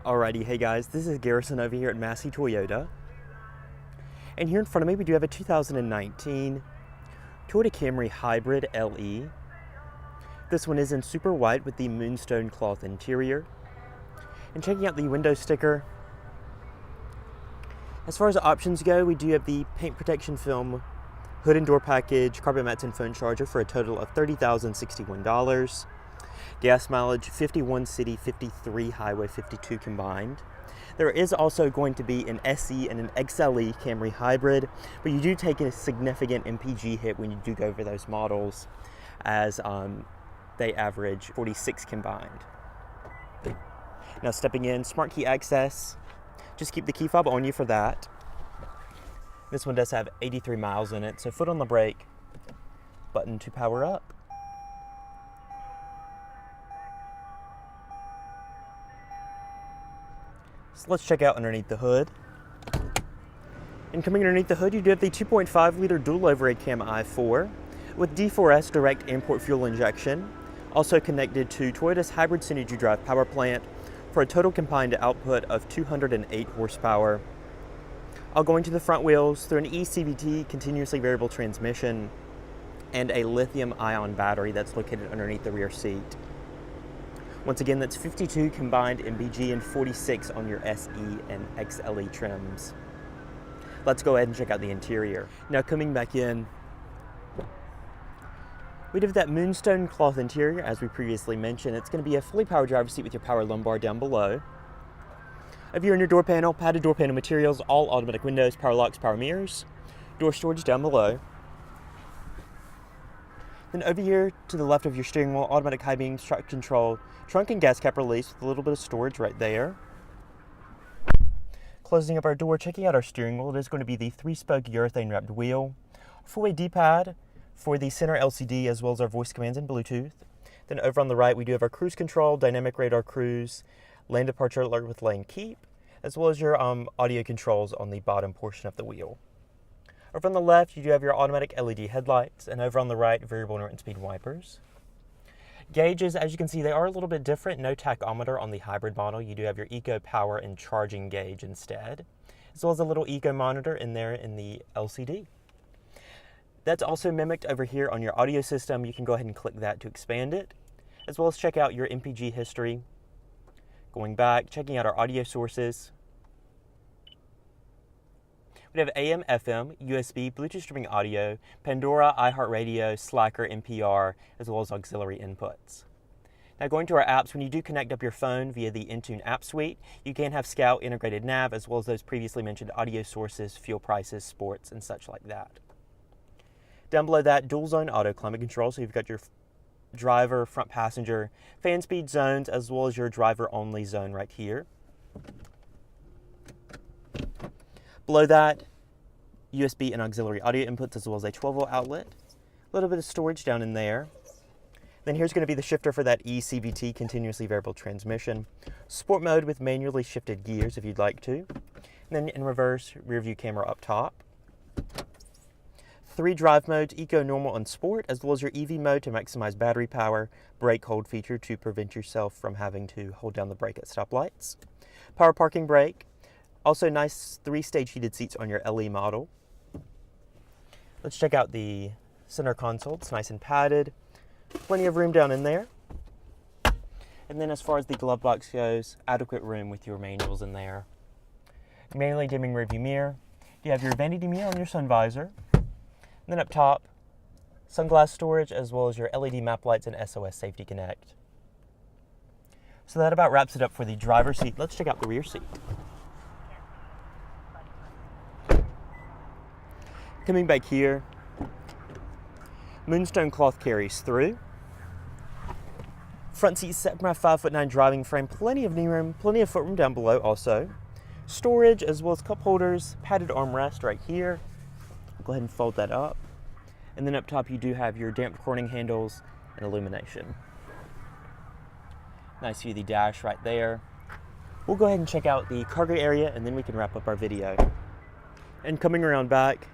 Alrighty, hey guys, this is Garrison over here at Massey Toyota. And here in front of me we do have a 2019 Toyota Camry Hybrid LE. This one is in super white with the moonstone cloth interior. And checking out the window sticker, as far as the options go, we do have the paint protection film, hood and door package, carpet mats and phone charger for a total of $30,061. Gas mileage 51 city, 53 highway, 52 combined. There is also going to be an SE and an XLE Camry hybrid, but you do take a significant MPG hit when you do go over those models, as they average 46 combined. Now stepping in, smart key access, just keep the key fob on you for that. This one does have 83 miles in it, so foot on the brake, button to power up. So let's check out underneath the hood. And coming underneath the hood, you do have the 2.5 liter dual overhead cam i4 with D4S direct import fuel injection, also connected to Toyota's hybrid synergy drive power plant for a total combined output of 208 horsepower. All going to the front wheels through an eCVT continuously variable transmission and a lithium-ion battery that's located underneath the rear seat. Once again, that's 52 combined MPG and 46 on your SE and XLE trims. Let's go ahead and check out the interior. Now coming back in, we have that moonstone cloth interior, as we previously mentioned. It's going to be a fully powered driver's seat with your power lumbar down below. Over here in your door panel, padded door panel materials, all automatic windows, power locks, power mirrors, door storage down below. Then over here to the left of your steering wheel, automatic high beams, traction control, trunk and gas cap release with a little bit of storage right there. Closing up our door, checking out our steering wheel, it is going to be the 3-spoke urethane wrapped wheel, full-way D-pad for the center LCD as well as our voice commands and Bluetooth. Then over on the right we do have our cruise control, dynamic radar cruise, lane departure alert with lane keep, as well as your audio controls on the bottom portion of the wheel. Over on the left, you do have your automatic LED headlights, and over on the right, variable intermittent speed wipers. Gauges, as you can see, they are a little bit different. No tachometer on the hybrid model. You do have your eco power and charging gauge instead, as well as a little eco monitor in there in the LCD. That's also mimicked over here on your audio system. You can go ahead and click that to expand it, as well as check out your MPG history. Going back, checking out our audio sources. We have AM, FM, USB, Bluetooth streaming audio, Pandora, iHeartRadio, Slacker, NPR, as well as auxiliary inputs. Now going to our apps, when you do connect up your phone via the Intune app suite, you can have Scout, integrated nav, as well as those previously mentioned audio sources, fuel prices, sports, and such like that. Down below that, dual zone auto climate control, so you've got your driver, front passenger, fan speed zones, as well as your driver only zone right here. Below that, USB and auxiliary audio inputs, as well as a 12-volt outlet. A little bit of storage down in there. Then here's going to be the shifter for that eCVT, continuously variable transmission. Sport mode with manually shifted gears if you'd like to. And then in reverse, rear view camera up top. 3 drive modes, Eco, Normal, and Sport, as well as your EV mode to maximize battery power, brake hold feature to prevent yourself from having to hold down the brake at stoplights. Power parking brake. Also nice 3-stage heated seats on your LE model. Let's check out the center console. It's nice and padded. Plenty of room down in there. And then as far as the glove box goes, adequate room with your manuals in there. Manually dimming rearview mirror. You have your vanity mirror on your sun visor. And then up top, sunglass storage, as well as your LED map lights and SOS Safety Connect. So that about wraps it up for the driver's seat. Let's check out the rear seat. Coming back here, moonstone cloth carries through. Front seat set from a 5'9" driving frame, plenty of knee room, plenty of footroom down below also. Storage as well as cup holders, padded armrest right here. Go ahead and fold that up. And then up top you do have your damp corning handles and illumination. Nice view of the dash right there. We'll go ahead and check out the cargo area and then we can wrap up our video. And coming around back,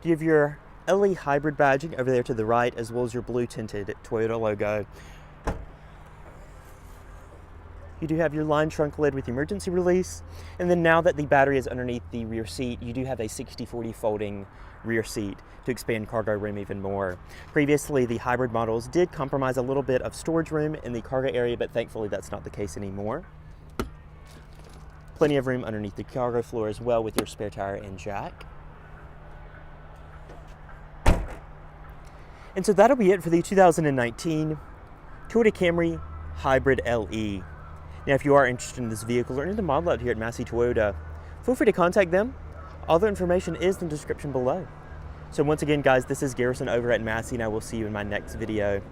you have your LE hybrid badging over there to the right, as well as your blue tinted Toyota logo. You do have your line trunk lid with emergency release. And then now that the battery is underneath the rear seat, you do have a 60/40 folding rear seat to expand cargo room even more. Previously, the hybrid models did compromise a little bit of storage room in the cargo area, but thankfully that's not the case anymore. Plenty of room underneath the cargo floor as well with your spare tire and jack. And so that'll be it for the 2019 Toyota Camry Hybrid LE. Now, if you are interested in this vehicle or any of the model out here at Massey Toyota, feel free to contact them. All the information is in the description below. So once again, guys, this is Garrison over at Massey, and I will see you in my next video.